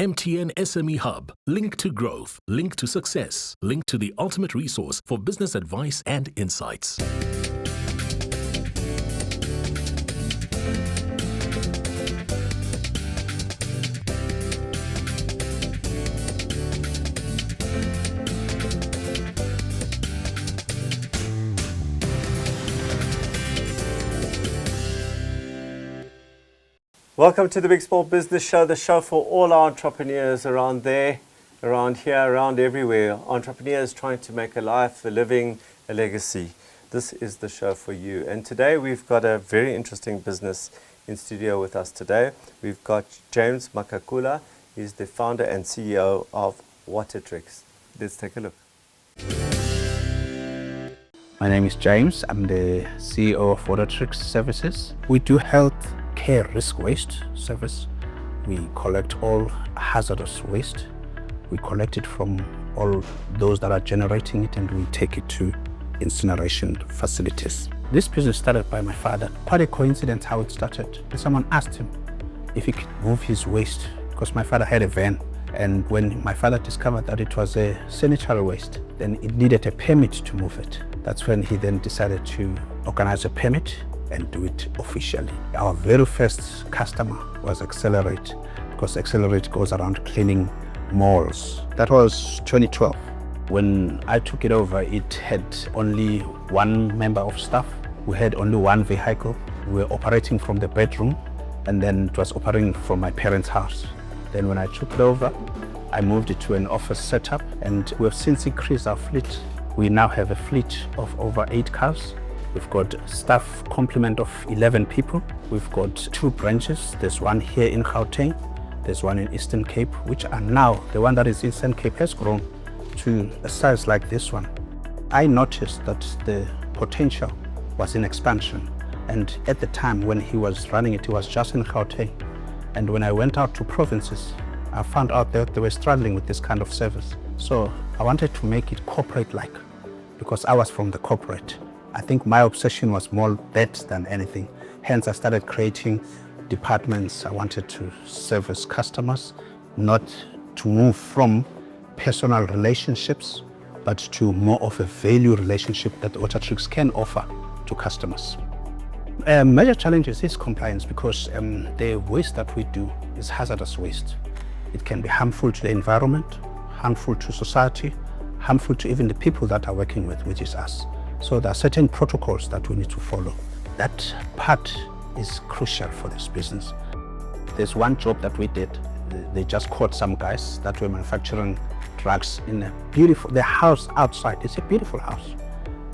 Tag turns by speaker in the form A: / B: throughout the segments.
A: MTN SME Hub. Link to growth, link to success, link to the ultimate resource for business advice and insights.
B: Welcome to the Big Small Business Show, the show for all our entrepreneurs around there, around here, around everywhere. Entrepreneurs trying to make a life, a living, a legacy. This is the show for you. And today we've got a very interesting business in studio with us today. We've got James Magagula. He's the founder and CEO of Wotatrix. Let's take a look.
C: My name is James. I'm the CEO of Wotatrix Services. We do health care risk waste service. We collect all hazardous waste. We collect it from all those that are generating it and we take it to incineration facilities. This business started by my father. Quite a coincidence how it started. Someone asked him if he could move his waste because my father had a van, and when my father discovered that it was a sanitary waste, then it needed a permit to move it. That's when he then decided to organize a permit and do it officially. Our very first customer was Accelerate, because Accelerate goes around cleaning malls. That was 2012. When I took it over, it had only one member of staff. We had only one vehicle. We were operating from the bedroom, and then it was operating from my parents' house. Then when I took it over, I moved it to an office setup, and we have since increased our fleet. We now have a fleet of over 8 cars. We've got staff complement of 11 people. We've got 2 branches. There's one here in Gauteng. There's one in Eastern Cape, which are now, the one that is in Eastern Cape has grown to a size like this one. I noticed that the potential was in expansion. And at the time when he was running it, he was just in Gauteng. And when I went out to provinces, I found out that they were struggling with this kind of service. So I wanted to make it corporate-like, because I was from the corporate. I think my obsession was more that than anything. Hence, I started creating departments. I wanted to service customers, not to move from personal relationships, but to more of a value relationship that Wotatrix can offer to customers. Major challenges is compliance, because the waste that we do is hazardous waste. It can be harmful to the environment, harmful to society, harmful to even the people that are working with, which is us. So there are certain protocols that we need to follow. That part is crucial for this business. There's one job that we did. They just caught some guys that were manufacturing drugs in a beautiful, the house outside, it's a beautiful house.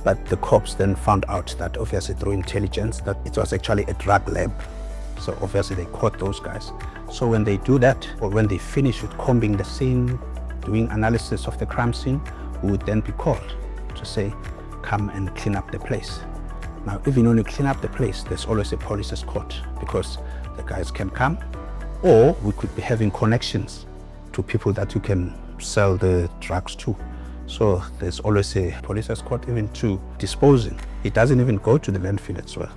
C: But the cops then found out that obviously through intelligence that it was actually a drug lab. So obviously they caught those guys. So when they do that, or when they finish with combing the scene, doing analysis of the crime scene, we would then be called to say, come and clean up the place. Now, even when you clean up the place, there's always a police escort, because the guys can come, or we could be having connections to people that you can sell the drugs to. So there's always a police escort even to disposing. It doesn't even go to the landfill as well.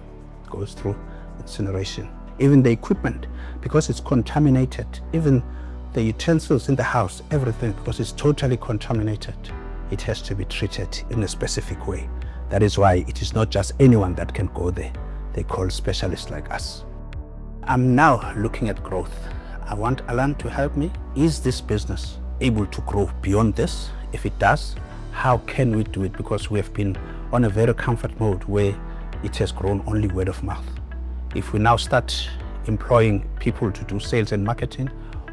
C: It goes through incineration. Even the equipment, because it's contaminated, even the utensils in the house, everything, because it's totally contaminated, it has to be treated in a specific way. That is why it is not just anyone that can go there. They call specialists like us. I'm now looking at growth. I want Allon to help me. Is this business able to grow beyond this? If it does, how can we do it? Because we have been on a very comfort mode where it has grown only word of mouth. If we now start employing people to do sales and marketing,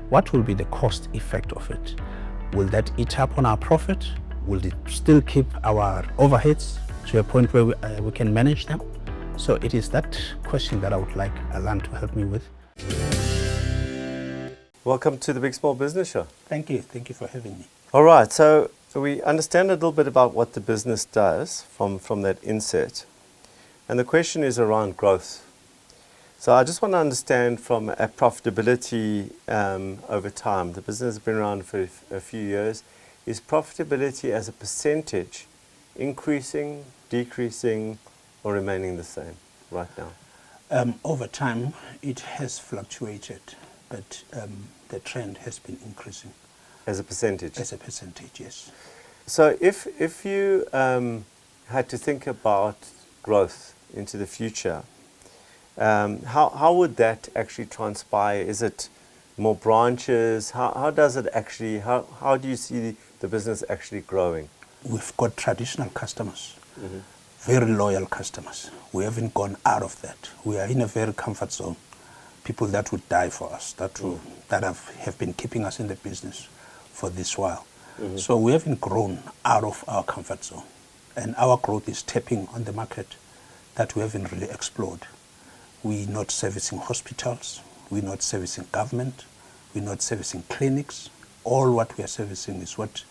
C: what will be the cost effect of it? Will that eat up on our profit? Will it still keep our overheads to a point where we can manage them? So it is that question that I would like Allon to help me with.
B: Welcome to the Big Small Business Show.
C: Thank you. Thank you for having me.
B: All right, so we understand a little bit about what the business does from that inset. And the question is around growth. So I just want to understand from a profitability over time. The business has been around for a few years. Is profitability as a percentage increasing, decreasing, or remaining the same right now?
C: Over time, it has fluctuated. but the trend has been increasing.
B: As a percentage?
C: As a percentage, yes.
B: So if you had to think about growth into the future, how would that actually transpire? Is it more branches? How does it actually, how do you see the business actually growing?
C: We've got traditional customers, very loyal customers. We haven't gone out of that. We are in a very comfort zone. People that would die for us, that have been keeping us in the business for this while. So we haven't grown out of our comfort zone. And our growth is tapping on the market that we haven't really explored. We're not servicing hospitals, we're not servicing government, we're not servicing clinics. All what we are servicing is what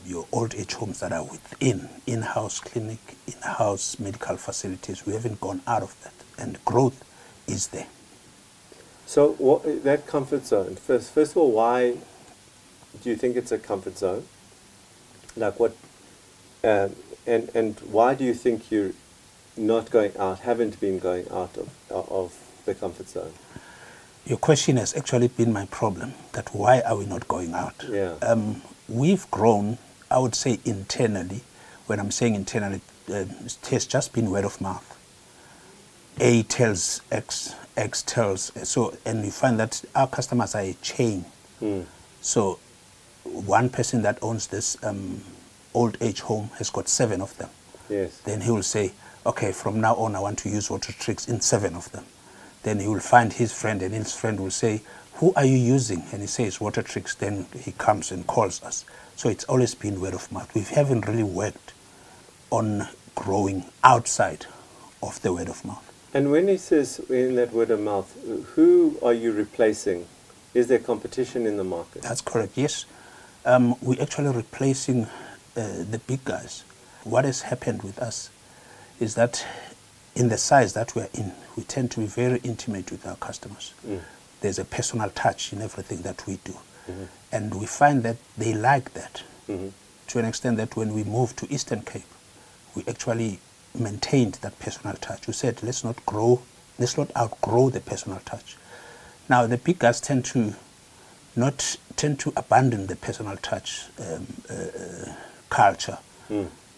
C: your old age homes that are within, in-house clinic, in-house medical facilities. We haven't gone out of that, and growth is there.
B: So that comfort zone, first of all, why do you think it's a comfort zone? Like what, and why do you think you're not going out, haven't been going out of the comfort zone?
C: Your question has actually been my problem, that why are we not going out?
B: Yeah.
C: We've grown, I would say internally. When I'm saying internally, it has just been word of mouth. A tells X, X tells, so, and you find that our customers are a chain. So one person that owns this old age home has got 7 of them.
B: Yes.
C: Then he will say, okay, from now on I want to use Wotatrix in 7 of them. Then he will find his friend, and his friend will say, who are you using? And he says Wotatrix. Then he comes and calls us. So it's always been word of mouth. We haven't really worked on growing outside of the word of mouth.
B: And when he says in that word of mouth, who are you replacing? Is there competition in the market?
C: That's correct, yes. We're actually replacing the big guys. What has happened with us is that in the size that we're in, we tend to be very intimate with our customers. There's a personal touch in everything that we do. And we find that they like that to an extent that when we moved to Eastern Cape, we actually maintained that personal touch. We said, let's not outgrow the personal touch. Now, the big guys tend to abandon the personal touch culture.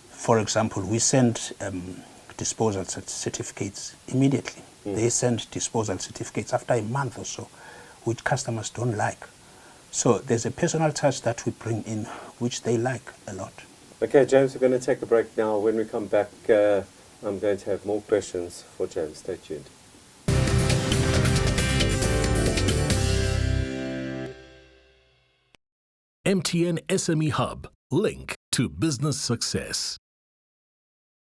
C: For example, we send disposal certificates immediately. They send disposal certificates after a month or so, which customers don't like. So there's a personal touch that we bring in, which they like a lot.
B: Okay, James, we're going to take a break now. When we come back, I'm going to have more questions for James. Stay tuned.
A: MTN SME Hub, link to business success.